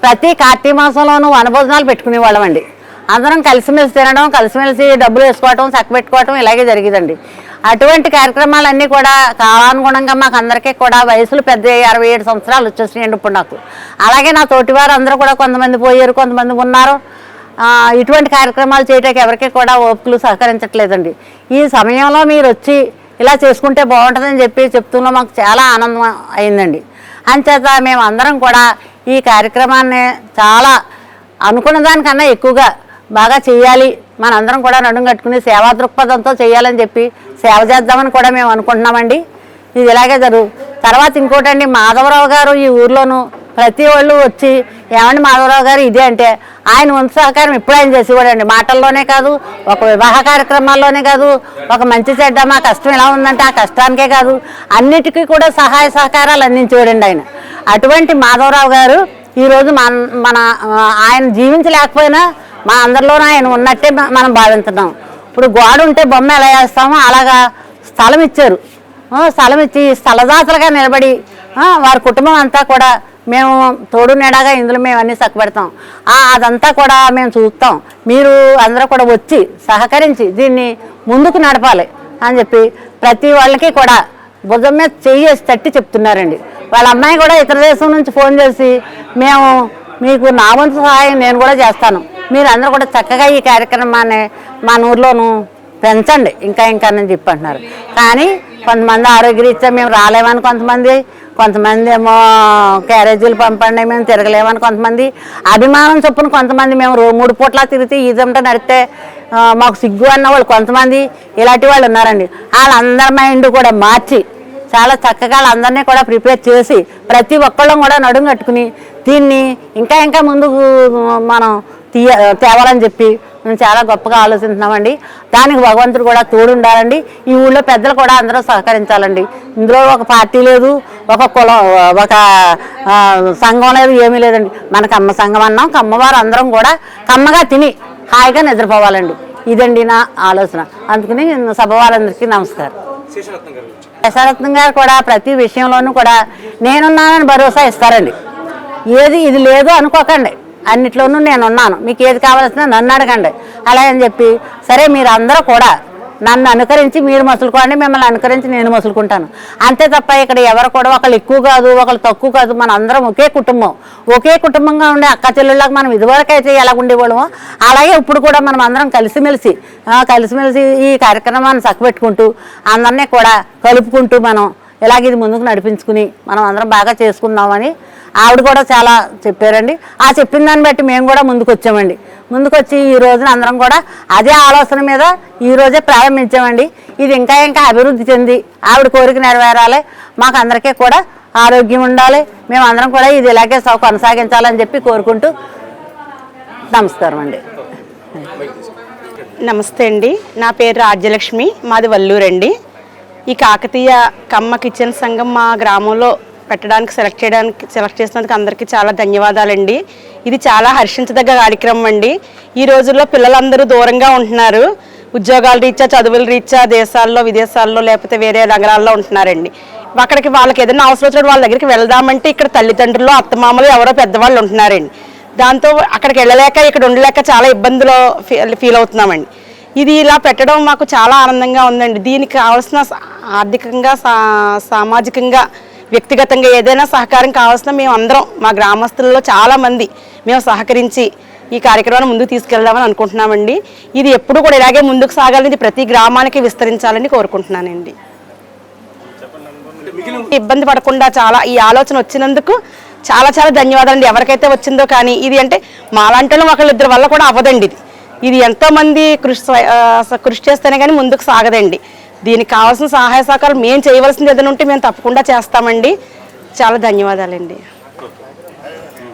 ప్రతి కార్తీక మాసంలోనూ వనభోజనాలు పెట్టుకునేవాళ్ళం అండి. అందరం కలిసిమెలిసి తినడం, కలిసిమెలిసి డబ్బులు వేసుకోవటం, చక్కబెట్టుకోవటం ఇలాగే జరిగేదండి. అటువంటి కార్యక్రమాలన్నీ కూడా కాలానుగుణంగా మాకు అందరికీ కూడా వయసులు పెద్ద 67 సంవత్సరాలు వచ్చేసినాయండి ఇప్పుడు నాకు. అలాగే నా తోటివారు అందరూ కూడా కొంతమంది పోయారు, కొంతమంది ఉన్నారు. ఇటువంటి కార్యక్రమాలు చేయడానికి ఎవరికి కూడా ఓపికలు సహకరించట్లేదండి. ఈ సమయంలో మీరు వచ్చి ఇలా చేసుకుంటే బాగుంటుందని చెప్తున్నా మాకు చాలా ఆనందం అయిందండి. అంచేత మేము అందరం కూడా ఈ కార్యక్రమాన్ని చాలా అనుకున్న దానికన్నా ఎక్కువగా బాగా చేయాలి, మనందరం కూడా నడుం కట్టుకుని సేవా దృక్పథంతో చేయాలని చెప్పి సేవ చేద్దామని కూడా మేము అనుకుంటున్నామండి. ఇది ఇలాగే తర్వాత ఇంకోటండి, మాధవరావు గారు ఈ ఊర్లోనూ ప్రతి వాళ్ళు వచ్చి ఏమండి మాధవరావు గారు ఇదే అంటే ఆయన వంతు సహకారం ఎప్పుడు ఆయన చేసేవాడండి. మాటల్లోనే కాదు, ఒక వివాహ కార్యక్రమాల్లోనే కాదు, ఒక మంచి చెడ్డ మా కష్టం ఎలా ఉందంటే ఆ కష్టానికే కాదు అన్నిటికీ కూడా సహాయ సహకారాలు అందించేవాడండి ఆయన. అటువంటి మాధవరావు గారు ఈరోజు మన ఆయన జీవించలేకపోయినా మా అందరిలోనూ ఆయన ఉన్నట్టే మనం భావిస్తున్నాం. ఇప్పుడు గోడ ఉంటే బొమ్మ ఎలా వేస్తామో అలాగా స్థలం ఇచ్చారు. స్థలం ఇచ్చి స్థలదాతలుగా నిలబడి వారి కుటుంబం అంతా కూడా మేము తోడు నీడగా ఇందులో మేము అన్నీ చక్కబెడతాం, అదంతా కూడా మేము చూస్తాం, మీరు అందరూ కూడా వచ్చి సహకరించి దీన్ని ముందుకు నడపాలి అని చెప్పి ప్రతి వాళ్ళకి కూడా భుజం మీద చెయ్యేసి తట్టి చెప్తున్నారండి. వాళ్ళ అమ్మాయి కూడా ఇతర దేశం నుంచి ఫోన్ చేసి మేము మీకు నా వంతు సహాయం నేను కూడా చేస్తాను, మీరు అందరూ కూడా చక్కగా ఈ కార్యక్రమాన్ని మా ఊర్లోనూ పెంచండి ఇంకా అని చెప్పి అంటున్నారు. కానీ కొంతమంది ఆరోగ్యరీత్యా మేము రాలేమని కొంతమంది ఏమో క్యారేజీలు పంపండి మేము తిరగలేమని కొంతమంది, అభిమానం చొప్పున కొంతమంది మేము 3 పూట్లా తిరిగితే ఇదంతా నడితే మాకు సిగ్గు అన్న వాళ్ళు కొంతమంది ఇలాంటి వాళ్ళు ఉన్నారండి. వాళ్ళందరి మైండ్ కూడా మార్చి చాలా చక్కగా వాళ్ళందరినీ కూడా ప్రిపేర్ చేసి ప్రతి ఒక్కళ్ళం కూడా నడుం కట్టుకుని దీన్ని ఇంకా ముందుకు మనం తేవాలని చెప్పి మేము చాలా గొప్పగా ఆలోచిస్తున్నామండి. దానికి భగవంతుడు కూడా తోడుండాలండి. ఈ ఊళ్ళో పెద్దలు కూడా అందరూ సహకరించాలండి. ఇందులో ఒక పార్టీ లేదు, ఒక కులం, ఒక సంఘం లేదు, ఏమీ లేదండి. మన కమ్మ సంఘం అన్నాం, కమ్మవారు అందరం కూడా కమ్మగా తిని హాయిగా నిద్రపోవాలండి. ఇదండి నా ఆలోచన. అందుకని సభ వాళ్ళందరికీ నమస్కారం. శేషారత్నం గారు కూడా ప్రతి విషయంలోనూ కూడా నేనున్నానని భరోసా ఇస్తారండి. ఏది ఇది లేదు అనుకోకండి, అన్నిట్లోనూ నేనున్నాను, మీకు ఏది కావాల్సిన నన్ను అడగండి అలా అని చెప్పి, సరే మీరు అందరూ కూడా నన్ను అనుకరించి మీరు మసులుకోండి, మిమ్మల్ని అనుకరించి నేను మసులుకుంటాను అంతే తప్ప ఇక్కడ ఎవరు కూడా ఒకళ్ళు ఎక్కువ కాదు, ఒకళ్ళు తక్కువ కాదు. మన అందరం ఒకే కుటుంబంగా ఉండే అక్క చెల్లెళ్ళకి మనం ఇదివరకైతే ఎలా ఉండేవాళ్ళమో అలాగే ఇప్పుడు కూడా మనం అందరం కలిసిమెలిసి ఈ కార్యక్రమాన్ని చక్కబెట్టుకుంటూ అందరినీ కూడా కలుపుకుంటూ మనం ఇలాగ ఇది ముందుకు నడిపించుకుని మనం అందరం బాగా చేసుకుందామని ఆవిడ కూడా చాలా చెప్పారండి. ఆ చెప్పిన దాన్ని బట్టి మేము కూడా ముందుకొచ్చి ఈ రోజున అందరం కూడా అదే ఆలోచన మీద ఈ రోజే ప్రారంభించామండి. ఇది ఇంకా అభివృద్ధి చెంది ఆవిడ కోరిక నెరవేరాలి, మాకు అందరికీ కూడా ఆరోగ్యం ఉండాలి, మేము అందరం కూడా ఇది ఇలాగే కొనసాగించాలని చెప్పి కోరుకుంటూ నమస్కారం అండి. నమస్తే అండి, నా పేరు రాజ్యలక్ష్మి, మాది వల్లూరండి. ఈ కాకతీయ కమ్మ కిచెన్ సంఘం మా గ్రామంలో పెట్టడానికి సెలెక్ట్ చేసినందుకు అందరికీ చాలా ధన్యవాదాలండి. ఇది చాలా హర్షించదగ్గ కార్యక్రమం అండి. ఈ రోజుల్లో పిల్లలందరూ దూరంగా ఉంటున్నారు, ఉద్యోగాల రీత్యా, చదువుల రీత్యా దేశాల్లో, విదేశాల్లో, లేకపోతే వేరే నగరాల్లో ఉంటున్నారండి. అక్కడికి వాళ్ళకి ఏదైనా అవసరం వచ్చినప్పుడు వాళ్ళ దగ్గరికి వెళ్దామంటే ఇక్కడ తల్లిదండ్రులు, అత్తమామలు, ఎవరో పెద్దవాళ్ళు ఉంటున్నారండి. దాంతో అక్కడికి వెళ్ళలేక, ఇక్కడ ఉండలేక చాలా ఇబ్బందులు ఫీల్ అవుతున్నామండి. ఇది ఇలా పెట్టడం మాకు చాలా ఆనందంగా ఉందండి. దీనికి కావాల్సిన ఆర్థికంగా, సామాజికంగా, వ్యక్తిగతంగా ఏదైనా సహకారం కావాల్సిన మేము అందరం మా గ్రామస్తులలో చాలామంది మేము సహకరించి ఈ కార్యక్రమాన్ని ముందుకు తీసుకెళ్దామని అనుకుంటున్నామండి. ఇది ఎప్పుడు కూడా ఇలాగే ముందుకు సాగాలని, ప్రతి గ్రామానికి విస్తరించాలని కోరుకుంటున్నానండి. ఇబ్బంది పడకుండా చాలా ఈ ఆలోచన వచ్చినందుకు చాలా ధన్యవాదాలండి. ఎవరికైతే వచ్చిందో కానీ ఇది అంటే మాలాంటి ఒకళ్ళిద్దరి వల్ల కూడా అవ్వదండి. ఇది ఎంతోమంది కృషి చేస్తేనే కానీ ముందుకు సాగదండి. దీనికి కావాల్సిన సహాయ సహకారాలు మేము చేయవలసింది ఏదైనా ఉంటే మేము తప్పకుండా చేస్తామండి. చాలా ధన్యవాదాలండి.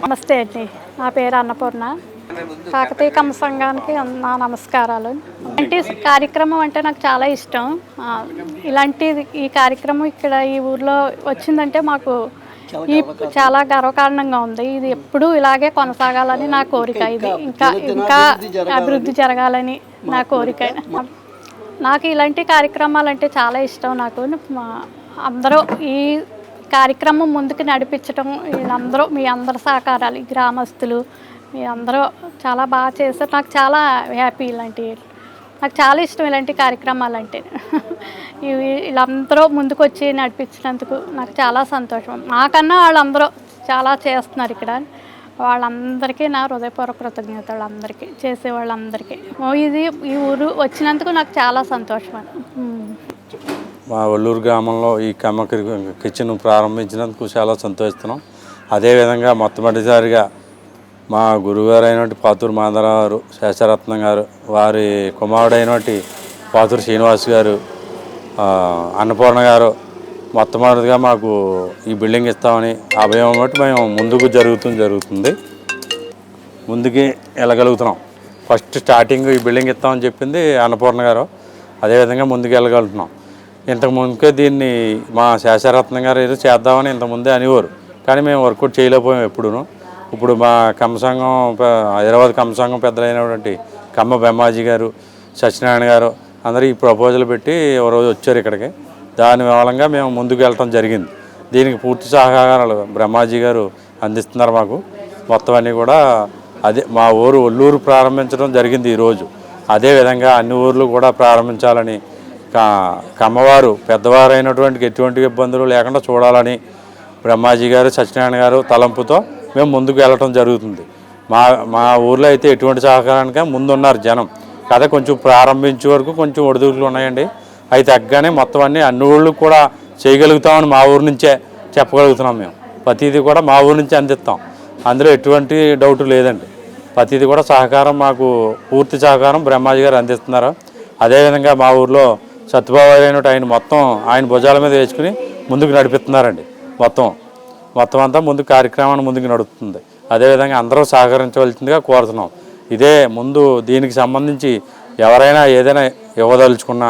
నమస్తే అండి, నా పేరు అన్నపూర్ణ. కాకతీయ కమ్మ సంఘానికి నా నమస్కారాలు. ఇలాంటి కార్యక్రమం అంటే నాకు చాలా ఇష్టం. ఈ కార్యక్రమం ఇక్కడ ఈ ఊర్లో వచ్చిందంటే మాకు చాలా గర్వకారణంగా ఉంది. ఇది ఎప్పుడూ ఇలాగే కొనసాగాలని నా కోరిక. ఇది ఇంకా అభివృద్ధి జరగాలని నా కోరిక. నాకు ఇలాంటి కార్యక్రమాలు అంటే చాలా ఇష్టం. నాకు అందరూ ఈ కార్యక్రమం ముందుకు నడిపించడం, వీళ్ళందరూ మీ అందరి సహకారాలు, ఈ గ్రామస్తులు మీ అందరూ చాలా బాగా చేస్తారు. నాకు చాలా హ్యాపీ. నాకు చాలా ఇష్టం ఇలాంటి కార్యక్రమాలు అంటే. వీళ్ళందరూ ముందుకు వచ్చి నడిపించినందుకు నాకు చాలా సంతోషం. నాకన్నా వాళ్ళందరూ చాలా చేస్తున్నారు ఇక్కడ. వాళ్ళందరికీ నా హృదయపూర్వక కృతజ్ఞతలు, అందరికీ చేసే వాళ్ళందరికీ. ఈ ఊరు వచ్చినందుకు నాకు చాలా సంతోషం. మా ఒల్లూరు గ్రామంలో ఈ కమ్మ కిచెన్ ప్రారంభించినందుకు చాలా సంతోషిస్తున్నాం. అదేవిధంగా మొట్టమొదటిసారిగా మా గురువుగారు అయినటువంటి పాతూరు మాధవరావు గారు, శేషారత్నం గారు, వారి కుమారుడైనటువంటి పాతూరు శ్రీనివాస్ గారు, అన్నపూర్ణ గారు మొట్టమొదటిగా మాకు ఈ బిల్డింగ్ ఇస్తామని అభయం బట్టి మేము ముందుకు జరుగుతుంది. ముందుకి వెళ్ళగలుగుతున్నాం. ఫస్ట్ స్టార్టింగ్ ఈ బిల్డింగ్ ఇస్తామని చెప్పింది అన్నపూర్ణ గారు. అదేవిధంగా ముందుకు వెళ్ళగలుగుతున్నాం. ఇంతకు ముందుకే దీన్ని మా శేషారత్నం గారు ఏదో చేద్దామని ఇంతకుముందే అనేవారు, కానీ మేము వర్కౌట్ చేయలేకపోయాం ఎప్పుడూ. ఇప్పుడు మా కమ్మ సంఘం, హైదరాబాద్ కమ్మ సంఘం పెద్దలైనటువంటి కమ్మ బ్రహ్మాజీ గారు, సత్యనారాయణ గారు అందరూ ఈ ప్రపోజల్ పెట్టి ఒక రోజు వచ్చారు ఇక్కడికి. దాని మూలంగా మేము ముందుకు వెళ్ళటం జరిగింది. దీనికి పూర్తి సహకారాలు బ్రహ్మాజీ గారు అందిస్తున్నారు మాకు. మొత్తం అన్నీ కూడా అదే మా ఊరు ఒల్లూరు ప్రారంభించడం జరిగింది ఈరోజు. అదేవిధంగా అన్ని ఊర్లు కూడా ప్రారంభించాలని, కమ్మవారు పెద్దవారైనటువంటి ఎటువంటి ఇబ్బందులు లేకుండా చూడాలని బ్రహ్మాజీ గారు, సత్యనారాయణ గారు తలంపుతో మేము ముందుకు వెళ్ళటం జరుగుతుంది. మా ఊర్లో అయితే ఎటువంటి సహకారానికి ముందున్నారు జనం. కథ కొంచెం ప్రారంభించే వరకు కొంచెం ఒడిదుడుకులు ఉన్నాయండి. అవి తగ్గగానే మొత్తం అన్ని ఊళ్ళు కూడా చేయగలుగుతామని మా ఊరు నుంచే చెప్పగలుగుతున్నాం. మేము ప్రతిదీ కూడా మా ఊరు నుంచే అందిస్తాం. అందులో ఎటువంటి డౌట్ లేదండి. ప్రతిదీ కూడా సహకారం, మాకు పూర్తి సహకారం బ్రహ్మాజీ గారు అందిస్తున్నారు. అదేవిధంగా మా ఊర్లో సత్యబాబు అయినట్టు ఆయన మొత్తం ఆయన భుజాల మీద వేసుకుని ముందుకు నడిపిస్తున్నారండి. మొత్తం అంతా ముందు కార్యక్రమాన్ని ముందుకు నడుపుతుంది. అదేవిధంగా అందరూ సహకరించవలసిందిగా కోరుతున్నాం. ఇదే ముందు దీనికి సంబంధించి ఎవరైనా ఏదైనా ఇవ్వదలుచుకున్నా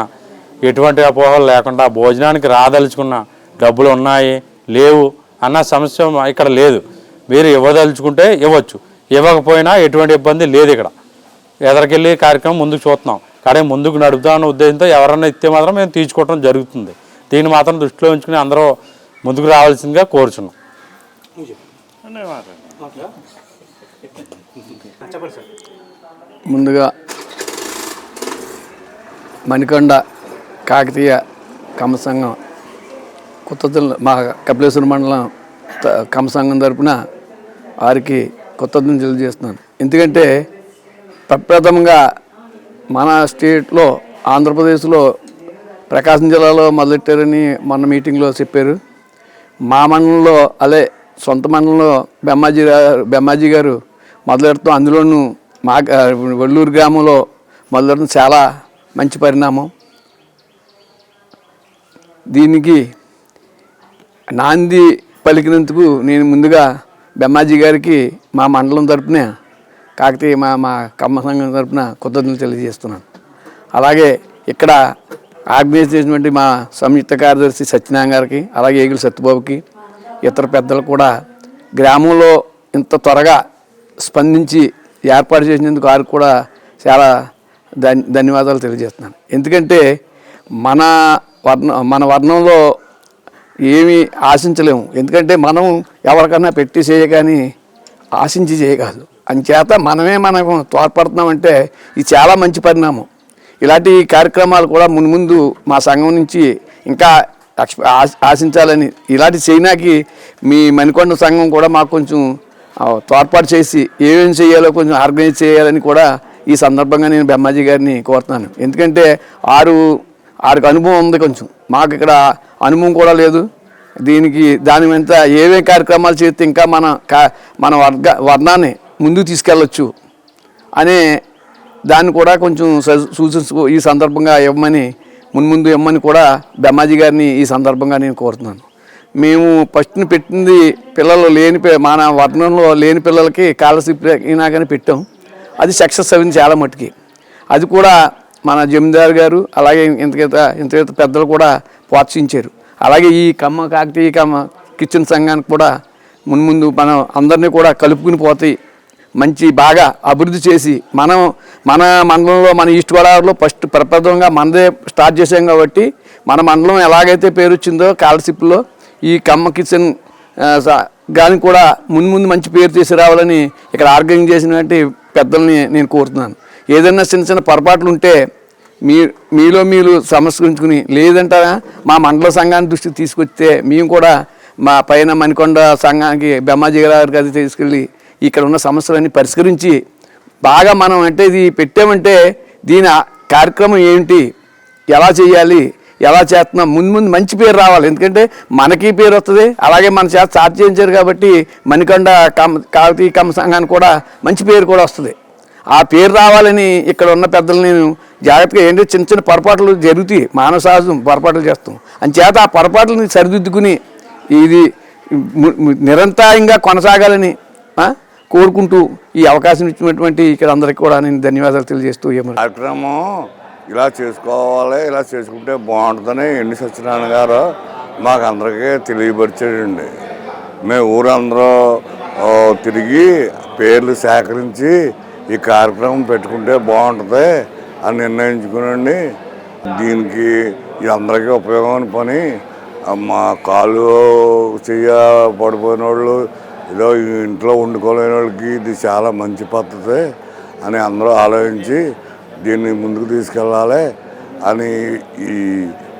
ఎటువంటి అపోహలు లేకుండా భోజనానికి రాదలుచుకున్నా డబ్బులు ఉన్నాయి లేవు అన్న సమస్య ఇక్కడ లేదు. మీరు ఇవ్వదలుచుకుంటే ఇవ్వచ్చు, ఇవ్వకపోయినా ఎటువంటి ఇబ్బంది లేదు. ఇక్కడ ఎదరికెళ్ళి కార్యక్రమం ముందుకు చూస్తున్నాం కానీ ముందుకు నడుపుదామన్న ఉద్దేశంతో ఎవరన్నా ఇస్తే మాత్రం మేము తీసుకోవడం జరుగుతుంది. దీన్ని మాత్రం దృష్టిలో ఉంచుకుని అందరూ ముందుకు రావాల్సిందిగా కోరుచున్నాం. ముందుగా మణికొండ కాకతీయ కమ్మ సంఘం కొత్తదలు మా కపిలేశ్వర మండలం కమ్మ సంఘం తరపున వారికి కొత్తదలు తెలియజేస్తున్నాను. ఎందుకంటే ప్రప్రథమంగా మన స్టేట్లో ఆంధ్రప్రదేశ్లో ప్రకాశం జిల్లాలో మొదలెట్టారని మొన్న మీటింగ్లో చెప్పారు. మా మండలంలో అదే సొంత మండలంలో బెమ్మాజీ గారు మొదలెడతాం. అందులోనూ మా వల్లూరు గ్రామంలో మొదలెడడం చాలా మంచి పరిణామం. దీనికి నాంది పలికినందుకు నేను ముందుగా బెమ్మాజీ గారికి మా మండలం తరపున కాకతీయ మా కమ్మ సంఘం తరపున కృతజ్ఞతలు తెలియజేస్తున్నాను. అలాగే ఇక్కడ ఆర్గనైజ్ చేసినటువంటి మా సంయుక్త కార్యదర్శి సత్యనారాయణ గారికి, అలాగే ఏగుల సత్యబాబుకి, ఇతర పెద్దలు కూడా గ్రామంలో ఇంత త్వరగా స్పందించి ఏర్పాటు చేసినందుకు వారికి కూడా చాలా ధన్యవాదాలు తెలియజేస్తున్నాను. ఎందుకంటే మన వర్ణంలో ఏమీ ఆశించలేము. ఎందుకంటే మనం ఎవరికన్నా పెట్టి చేయగాని ఆశించి చేయగలదు. అంచేత మనకు తోడ్పడుతున్నామంటే ఇది చాలా మంచి పరిణామం. ఇలాంటి కార్యక్రమాలు కూడా ముందు మా సంఘం నుంచి ఇంకా ఆశించాలని, ఇలాంటి చైనాకి మీ మణికొండ సంఘం కూడా మాకు కొంచెం తోడ్పాటు చేసి ఏమేమి చేయాలో కొంచెం ఆర్గనైజ్ చేయాలని కూడా ఈ సందర్భంగా నేను బెమ్మాజీ గారిని కోరుతున్నాను. ఎందుకంటే ఆడికి అనుభవం ఉంది, కొంచెం మాకు ఇక్కడ అనుభవం కూడా లేదు. దాని వెంట ఏమేమి కార్యక్రమాలు చేస్తే ఇంకా మన వర్ణాన్ని ముందుకు తీసుకెళ్ళచ్చు అనే దాన్ని కూడా కొంచెం సూచించు ఈ సందర్భంగా ఇవ్వమని ముందు ఇవ్వమని కూడా బెమ్మాజీ గారిని ఈ సందర్భంగా నేను కోరుతున్నాను. మేము ఫస్ట్ని పెట్టింది పిల్లలు మన వర్ణంలో లేని పిల్లలకి స్కాలర్షిప్ అయినాకని పెట్టాం. అది సక్సెస్ అయింది చాలా మట్టుకి. అది కూడా మన జమీందారు గారు అలాగే ఇంత పెద్దలు కూడా ప్రోత్సహించారు. అలాగే ఈ కాకతీయ కమ్మ కిచెన్ సంఘానికి కూడా ముందు మనం అందరినీ కూడా కలుపుకుని పోతాయి మంచి బాగా అభివృద్ధి చేసి మన మండలంలో మన ఈస్ట్ గోదావరిలో ఫస్ట్ ప్రప్రథమంగా మనదే స్టార్ట్ చేసాం కాబట్టి మన మండలం ఎలాగైతే పేరు వచ్చిందో స్కాలర్షిప్లో ఈ కమ్మ కిచెన్ కానీ కూడా ముందు మంచి పేరు తీసుకురావాలని ఇక్కడ ఆర్గనైజ్ చేసినటువంటి పెద్దల్ని నేను కోరుతున్నాను. ఏదైనా చిన్న పొరపాట్లు ఉంటే మీరు సమస్కరించుకుని, లేదంటారా మా మండల సంఘాన్ని దృష్టికి తీసుకొస్తే మేము కూడా మా పైన మణికొండ సంఘానికి బెమ్మాజీ గారికి అది తీసుకెళ్ళి ఇక్కడ ఉన్న సమస్యలన్నీ పరిష్కరించి బాగా మనం అంటే ఇది పెట్టామంటే దీని కార్యక్రమం ఏంటి, ఎలా చేయాలి, ఎలా చేస్తున్నాం, ముందు మంచి పేరు రావాలి. ఎందుకంటే మనకి పేరు వస్తుంది, అలాగే మన చేత స్టార్ట్ చేయించారు కాబట్టి మణికొండ కాకతీయ కమ్మ సంఘానికి కూడా మంచి పేరు కూడా వస్తుంది. ఆ పేరు రావాలని ఇక్కడ ఉన్న పెద్దలు నేను జాగ్రత్తగా ఏంటంటే చిన్న పొరపాట్లు జరుగుతాయి, మానవ సహజం పొరపాట్లు చేస్తాం. అంచేత ఆ పొరపాట్లని సరిదిద్దుకుని ఇది నిరంతరంగా కొనసాగాలని కోరుకుంటూ ఈ అవకాశం ఇచ్చినటువంటి ఇక్కడ అందరికీ కూడా నేను ధన్యవాదాలు తెలియజేస్తూ కార్యక్రమం ఇలా చేసుకోవాలి, ఇలా చేసుకుంటే బాగుంటుందని ఎండి సత్యనారాయణ గారు మాకు అందరికీ తెలియపరిచాడండి. మేము ఊరందరూ తిరిగి పేర్లు సేకరించి ఈ కార్యక్రమం పెట్టుకుంటే బాగుంటుంది అని నిర్ణయించుకునండి. దీనికి అందరికీ ఉపయోగమైన పని. మా కాళ్ళు పడిపోయిన వాళ్ళు, ఏదో ఇంట్లో వండుకోలేని వాళ్ళకి ఇది చాలా మంచి పద్ధతి అని అందరూ ఆలోచించి దీన్ని ముందుకు తీసుకెళ్ళాలి అని ఈ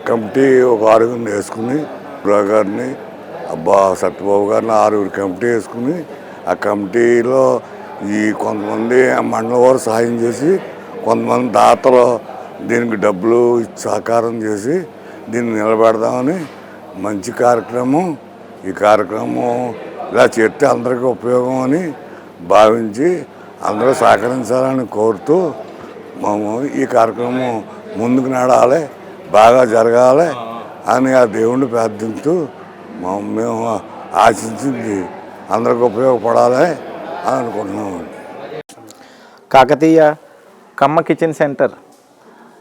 కమిటీ ఒక 6 వేసుకుని గారిని సత్యబాబు గారిని 6 కమిటీ వేసుకుని ఆ కమిటీలో కొంతమంది మండలం వారు సహాయం చేసి, కొంతమంది దాతలు దీనికి డబ్బులు సహకారం చేసి దీన్ని నిలబెడదామని మంచి కార్యక్రమం. ఈ కార్యక్రమం ఇలా చేస్తే అందరికీ ఉపయోగం అని భావించి అందరూ సహకరించాలని కోరుతూ మేము ఈ కార్యక్రమం ముందుకు నడాలి, బాగా జరగాలి అని ఆ దేవుణ్ణి ప్రార్థిస్తూ మేము ఆశించింది అందరికి ఉపయోగపడాలి అని అనుకుంటున్నామండి. కాకతీయ కమ్మ కిచెన్ సెంటర్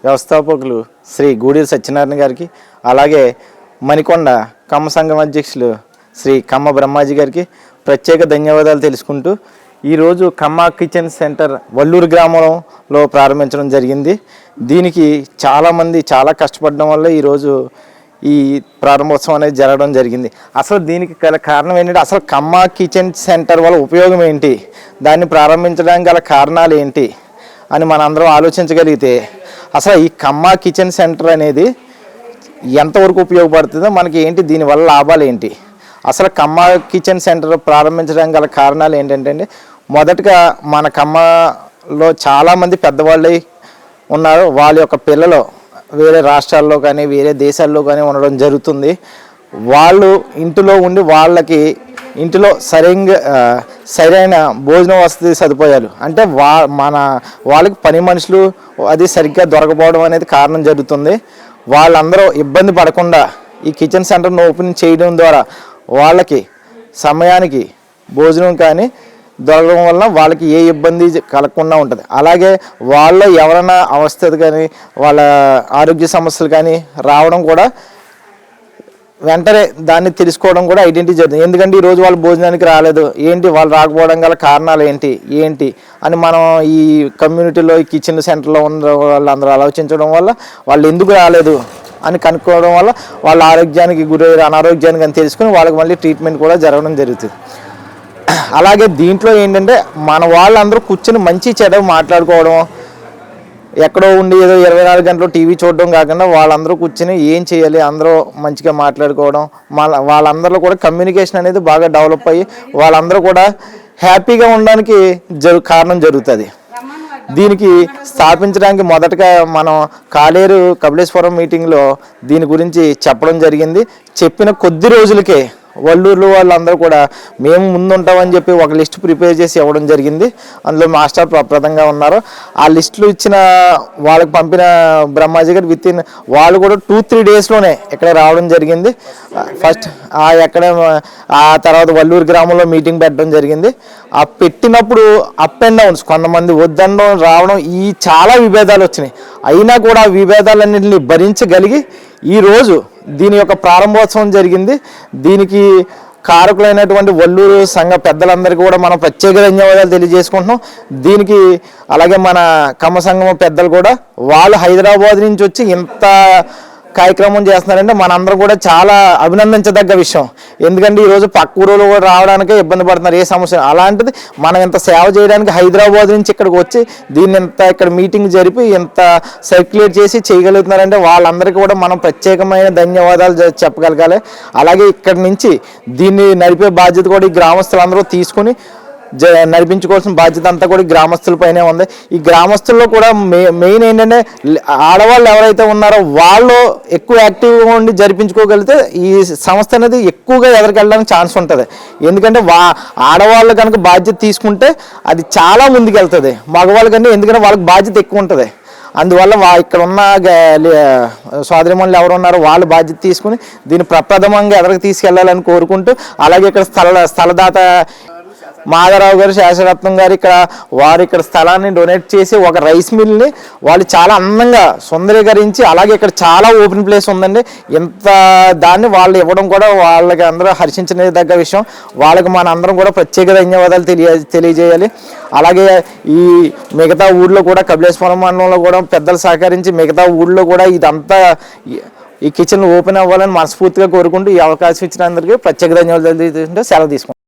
వ్యవస్థాపకులు శ్రీ గూడూరి సత్యనారాయణ గారికి, అలాగే మణికొండ కమ్మ సంఘం అధ్యక్షులు శ్రీ కమ్మ బ్రహ్మాజీ గారికి ప్రత్యేక ధన్యవాదాలు తెలుసుకుంటూ ఈరోజు కమ్మ కిచెన్ సెంటర్ వల్లూరు గ్రామంలో ప్రారంభించడం జరిగింది. దీనికి చాలామంది చాలా కష్టపడడం వల్ల ఈరోజు ఈ ప్రారంభోత్సవం అనేది జరగడం జరిగింది. అసలు దీనికి గల కారణం ఏంటంటే, అసలు కమ్మ కిచెన్ సెంటర్ వల్ల ఉపయోగం ఏంటి, దాన్ని ప్రారంభించడానికి గల కారణాలు ఏంటి అని మనందరం ఆలోచించగలిగితే, అసలు ఈ కమ్మ కిచెన్ సెంటర్ అనేది ఎంతవరకు ఉపయోగపడుతుందో, మనకి ఏంటి దీనివల్ల లాభాలు ఏంటి, అసలు కమ్మ కిచెన్ సెంటర్ ప్రారంభించడానికి గల కారణాలు ఏంటంటే, మొదటగా మన కమ్మలో చాలామంది పెద్దవాళ్ళై ఉన్నారు. వాళ్ళ యొక్క పిల్లలు వేరే రాష్ట్రాల్లో కానీ వేరే దేశాల్లో కానీ ఉండడం జరుగుతుంది. వాళ్ళు ఇంటిలో ఉండి వాళ్ళకి ఇంటిలో సరైన భోజన వసతి సదుపాయాలు అంటే వాళ్ళకి పని మనుషులు అది సరిగ్గా దొరకపోవడం అనేది కారణం జరుగుతుంది. వాళ్ళందరూ ఇబ్బంది పడకుండా ఈ కిచెన్ సెంటర్ను ఓపెన్ చేయడం ద్వారా వాళ్ళకి సమయానికి భోజనం కానీ దొరకడం వలన వాళ్ళకి ఏ ఇబ్బంది కలగకుండా ఉంటుంది. అలాగే వాళ్ళ ఎవరైనా అవస్థ కానీ వాళ్ళ ఆరోగ్య సమస్యలు కానీ రావడం కూడా వెంటనే దాన్ని తెలుసుకోవడం కూడా ఐడెంటిటీ జరుగుతుంది. ఎందుకంటే ఈరోజు వాళ్ళు భోజనానికి రాలేదు, ఏంటి వాళ్ళు రాకపోవడం గల కారణాలు ఏంటి అని మనం ఈ కమ్యూనిటీలో ఈ కిచెన్ సెంటర్లో ఉన్న వాళ్ళందరూ ఆలోచించడం వల్ల వాళ్ళు ఎందుకు రాలేదు అని కనుక్కోవడం వల్ల వాళ్ళ ఆరోగ్యానికి గురయ్యే అనారోగ్యానికి అని తెలుసుకుని వాళ్ళకి మళ్ళీ ట్రీట్మెంట్ కూడా జరగడం జరుగుతుంది. అలాగే దీంట్లో ఏంటంటే మన వాళ్ళందరూ కూర్చొని మంచి చెడు మాట్లాడుకోవడం, ఎక్కడో ఉండి ఏదో 24 గంటలు టీవీ చూడడం కాకుండా వాళ్ళందరూ కూర్చొని ఏం చేయాలి అందరూ మంచిగా మాట్లాడుకోవడం, వాళ్ళందరిలో కూడా కమ్యూనికేషన్ అనేది బాగా డెవలప్ అయ్యి వాళ్ళందరూ కూడా హ్యాపీగా ఉండడానికి కారణం జరుగుతుంది. దీనికి స్థాపించడానికి మొదటగా మనం కాలేరు కపిలేశ్వరం మీటింగ్లో దీని గురించి చెప్పడం జరిగింది. చెప్పిన కొద్ది రోజులకే వల్లూరులో వాళ్ళందరూ కూడా మేము ముందుంటామని చెప్పి ఒక లిస్ట్ ప్రిపేర్ చేసి ఇవ్వడం జరిగింది. అందులో మాస్టర్ ప్రప్రదంగా ఉన్నారు. ఆ లిస్టులు ఇచ్చిన వాళ్ళకి పంపిన బ్రహ్మాజీ గారు వాళ్ళు కూడా 2-3 డేస్లోనే ఇక్కడ రావడం జరిగింది. ఫస్ట్ ఆ తర్వాత వల్లూరు గ్రామంలో మీటింగ్ పెట్టడం జరిగింది. ఆ పెట్టినప్పుడు అప్ అండ్ డౌన్స్, కొంతమంది వద్దనడం రావడం, ఈ చాలా విభేదాలు వచ్చినాయి. అయినా కూడా ఆ విభేదాలన్నింటినీ భరించగలిగి ఈరోజు దీని యొక్క ప్రారంభోత్సవం జరిగింది. దీనికి కారకులైనటువంటి వల్లూరు సంఘ పెద్దలందరికీ కూడా మనం ప్రత్యేక ధన్యవాదాలు తెలియజేసుకుంటున్నాం. దీనికి అలాగే మన కమ్మ సంఘం పెద్దలు కూడా వాళ్ళు హైదరాబాద్ నుంచి వచ్చి ఇంత కార్యక్రమం చేస్తున్నారంటే మనందరం కూడా చాలా అభినందించదగ్గ విషయం. ఎందుకంటే ఈరోజు పక్క ఊరులో కూడా రావడానికే ఇబ్బంది పడుతున్నారు ఏ సమస్య. అలాంటిది మనం ఇంత సేవ చేయడానికి హైదరాబాద్ నుంచి ఇక్కడికి వచ్చి దీన్ని ఇక్కడ మీటింగ్ జరిపి ఇంత సర్క్యులేట్ చేసి చేయగలుగుతున్నారంటే వాళ్ళందరికీ కూడా మనం ప్రత్యేకమైన ధన్యవాదాలు చెప్పగలగాలి. అలాగే ఇక్కడి నుంచి దీన్ని నడిపే బాధ్యత కూడా ఈ గ్రామస్తులందరూ తీసుకుని నడిపించుకోవాల్సిన బాధ్యత అంతా కూడా గ్రామస్తులపైనే ఉంది. ఈ గ్రామస్తుల్లో కూడా మెయిన్ ఏంటంటే ఆడవాళ్ళు ఎవరైతే ఉన్నారో వాళ్ళు ఎక్కువ యాక్టివ్గా ఉండి జరిపించుకోగలిగితే ఈ సంస్థ అనేది ఎక్కువగా ఎదరికెళ్ళడానికి ఛాన్స్ ఉంటుంది. ఎందుకంటే ఆడవాళ్ళు కనుక బాధ్యత తీసుకుంటే అది చాలా ముందుకెళ్తుంది మగవాళ్ళకంటే, ఎందుకంటే వాళ్ళకి బాధ్యత ఎక్కువ ఉంటుంది. అందువల్ల ఇక్కడ ఉన్న సోదరిమణులు ఎవరు ఉన్నారో వాళ్ళు బాధ్యత తీసుకుని దీన్ని ప్రప్రథమంగా ఎదరికి తీసుకెళ్లాలని కోరుకుంటూ, అలాగే ఇక్కడ స్థలదాత మాధవరావు గారు, శేషరత్నం గారు ఇక్కడ స్థలాన్ని డొనేట్ చేసి ఒక రైస్ మిల్ని వాళ్ళు చాలా అందంగా సుందరీకరించి, అలాగే ఇక్కడ చాలా ఓపెన్ ప్లేస్ ఉందండి. ఇంత దాన్ని వాళ్ళు ఇవ్వడం కూడా వాళ్ళకి అందరూ హర్షించదగ్గ విషయం. వాళ్ళకి మన అందరం కూడా ప్రత్యేక ధన్యవాదాలు తెలియజేయాలి. అలాగే ఈ మిగతా ఊళ్ళో కూడా కపిలేశ్వరం మండలంలో కూడా పెద్దలు సహకరించి మిగతా ఊళ్ళో కూడా ఇదంతా ఈ కిచెన్ ఓపెన్ అవ్వాలని మనస్ఫూర్తిగా కోరుకుంటూ ఈ అవకాశం ఇచ్చిన అందరికీ ప్రత్యేక ధన్యవాదాలు సెలవు తీసుకుంటాం.